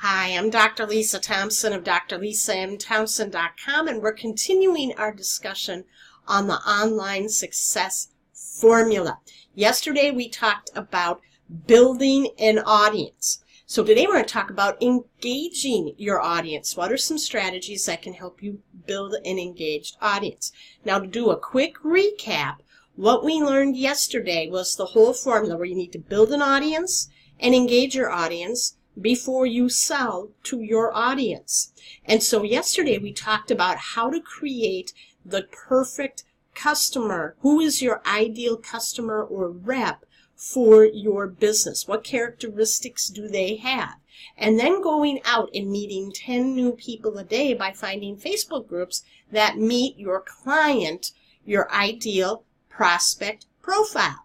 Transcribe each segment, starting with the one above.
Hi, I'm Dr. Lisa Thompson of drlisamthompson.com, and we're continuing our discussion on the online success formula. Yesterday we talked about building an audience. So today we're going to talk about engaging your audience. What are some strategies that can help you build an engaged audience? Now, to do a quick recap, what we learned yesterday was the whole formula where you need to build an audience and engage your audience before you sell to your audience. And so yesterday we talked about how to create the perfect customer. Who is your ideal customer or rep for your business? What characteristics do they have? And then going out and meeting 10 new people a day by finding Facebook groups that meet your client, your ideal prospect profile.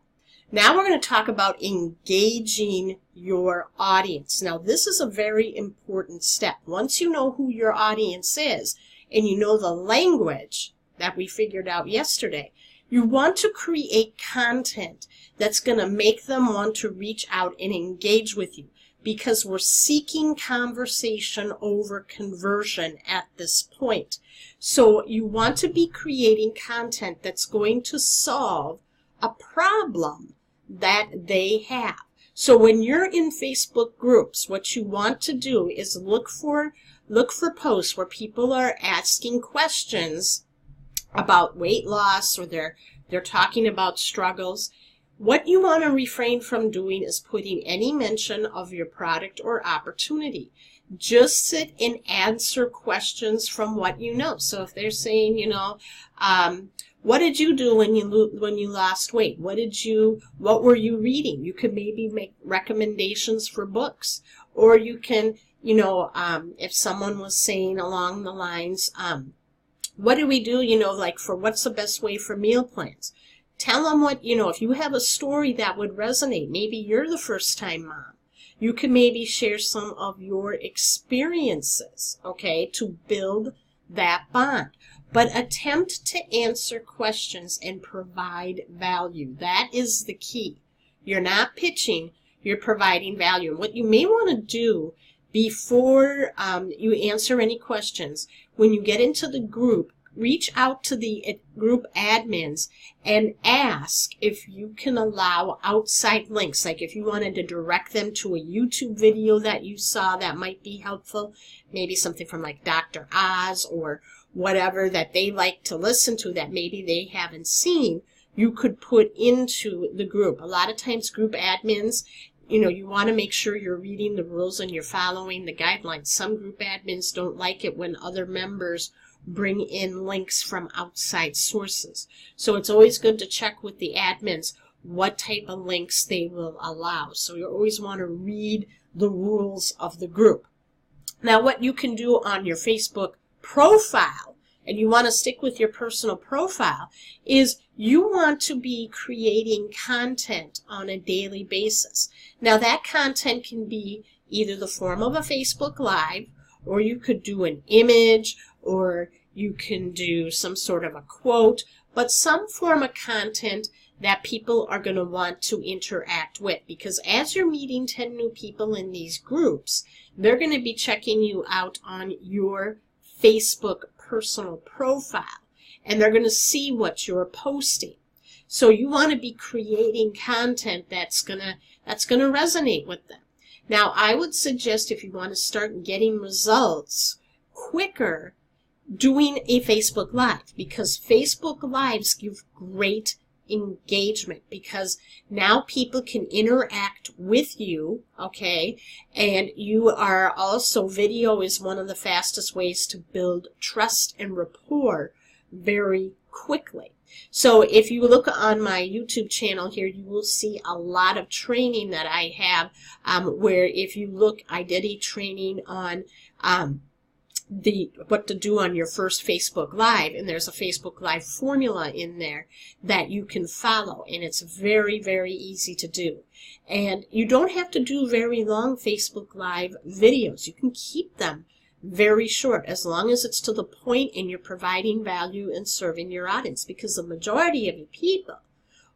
Now we're going to talk about engaging your audience. Now this is a very important step. Once you know who your audience is and you know the language that we figured out yesterday, you want to create content that's going to make them want to reach out and engage with you, because we're seeking conversation over conversion at this point. So you want to be creating content that's going to solve a problem that they have. So when you're in Facebook groups, what you want to do is look for posts where people are asking questions about weight loss, or they're talking about struggles. What you want to refrain from doing is putting any mention of your product or opportunity. Just sit and answer questions from what you know. So if they're saying, what did you do when you lost weight? What were you reading? You could maybe make recommendations for books, or you can, if someone was saying along the lines, what do we do, like for what's the best way for meal plans? Tell them what, if you have a story that would resonate, maybe you're the first time mom. You can maybe share some of your experiences, okay, to build that bond. But attempt to answer questions and provide value. That is the key. You're not pitching, you're providing value. And what you may want to do before you answer any questions, when you get into the group, reach out to the group admins and ask if you can allow outside links. Like if you wanted to direct them to a YouTube video that you saw that might be helpful, maybe something from like Dr. Oz or whatever that they like to listen to that maybe they haven't seen, you could put into the group. A lot of times group admins, you want to make sure you're reading the rules and you're following the guidelines. Some group admins don't like it when other members bring in links from outside sources. So it's always good to check with the admins what type of links they will allow. So you always want to read the rules of the group. Now what you can do on your Facebook profile, and you want to stick with your personal profile, is you want to be creating content on a daily basis. Now that content can be either the form of a Facebook Live, or you could do an image, or you can do some sort of a quote, but some form of content that people are going to want to interact with. Because as you're meeting 10 new people in these groups, they're going to be checking you out on your Facebook personal profile, and they're going to see what you're posting. So you want to be creating content that's going to resonate with them. Now, I would suggest, if you want to start getting results quicker, doing a Facebook Live, because Facebook Lives give great engagement, because now people can interact with you, okay, and you are also, video is one of the fastest ways to build trust and rapport very quickly. So if you look on my YouTube channel here, you will see a lot of training that I have, where if you look, I did a training on what to do on your first Facebook Live, and there's a Facebook Live formula in there that you can follow, and it's very, very easy to do. And you don't have to do very long Facebook Live videos. You can keep them very short, as long as it's to the point and you're providing value and serving your audience, because the majority of your people,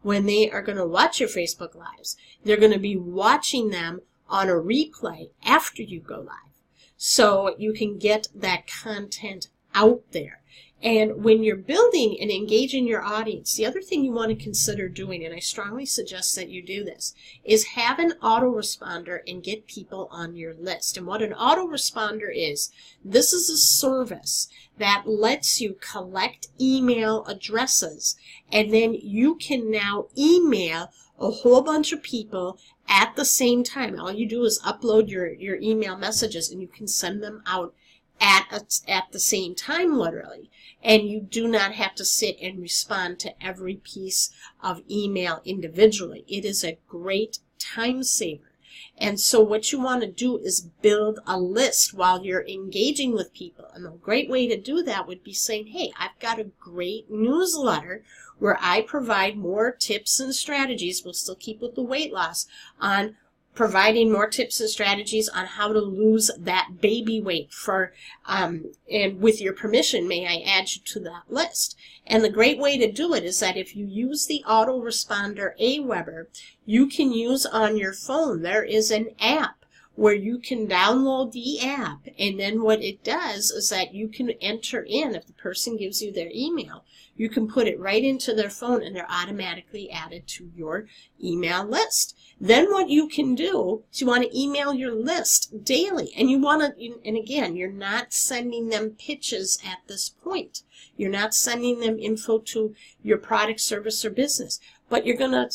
when they are going to watch your Facebook Lives, they're going to be watching them on a replay after you go live. so you can get that content out there. And when you're building and engaging your audience, the other thing you want to consider doing, and I strongly suggest that you do this, is have an autoresponder and get people on your list. And what an autoresponder is, this is a service that lets you collect email addresses, and then you can now email a whole bunch of people at the same time. All you do is upload your email messages, and you can send them out at the same time, literally. And you do not have to sit and respond to every piece of email individually. It is a great time saver. And so what you want to do is build a list while you're engaging with people. And a great way to do that would be saying, hey, I've got a great newsletter where I provide more tips and strategies. We'll still keep with the weight loss, on providing more tips and strategies on how to lose that baby weight and with your permission, may I add you to that list. And the great way to do it is that if you use the autoresponder Aweber, you can use on your phone. There is an app where you can download the app, and then what it does is that you can enter in, if the person gives you their email, you can put it right into their phone and they're automatically added to your email list. Then what you can do is you want to email your list daily, and you want to, and again, you're not sending them pitches at this point. You're not sending them info to your product, service, or business, but you're gonna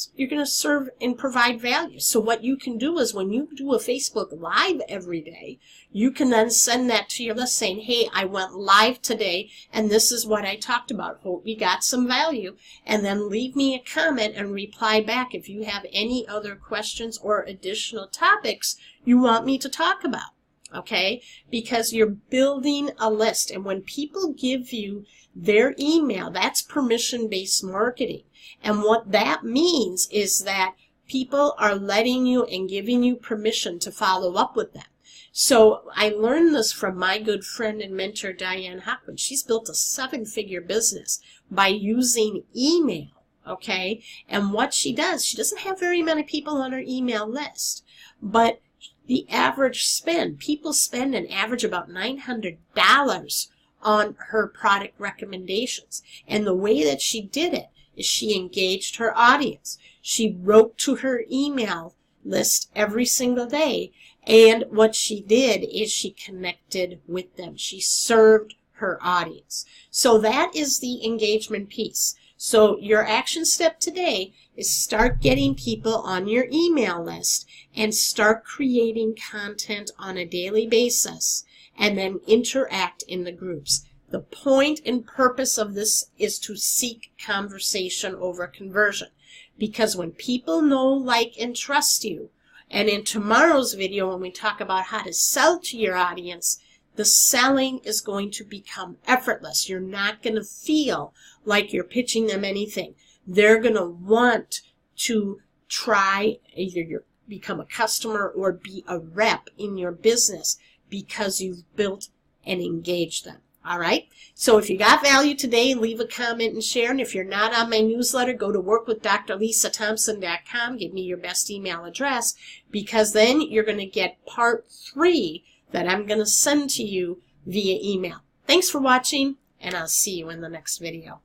serve and provide value. So what you can do is when you do a Facebook Live every day, you can then send that to your list saying, hey, I went live today and this is what I talked about. Hope you got some value. And then leave me a comment and reply back if you have any other questions or additional topics you want me to talk about. Okay? Because you're building a list. And when people give you their email, that's permission-based marketing. And what that means is that people are letting you and giving you permission to follow up with them. So I learned this from my good friend and mentor, Diane Hockman. She's built a 7-figure business by using email, okay? And what she does, she doesn't have very many people on her email list, but the average spend, people spend an average about $900 on her product recommendations. And the way that she did it is she engaged her audience. She wrote to her email list every single day, and what she did is she connected with them. She served her audience. So that is the engagement piece. So your action step today is start getting people on your email list and start creating content on a daily basis, and then interact in the groups. The point and purpose of this is to seek conversation over conversion. Because when people know, like, and trust you, and in tomorrow's video when we talk about how to sell to your audience, the selling is going to become effortless. You're not going to feel like you're pitching them anything. They're going to want to try either become a customer or be a rep in your business because you've built and engaged them. All right? So if you got value today, leave a comment and share. And if you're not on my newsletter, go to workwithdrlisathompson.com. Give me your best email address, because then you're going to get part 3 that I'm going to send to you via email. Thanks for watching, and I'll see you in the next video.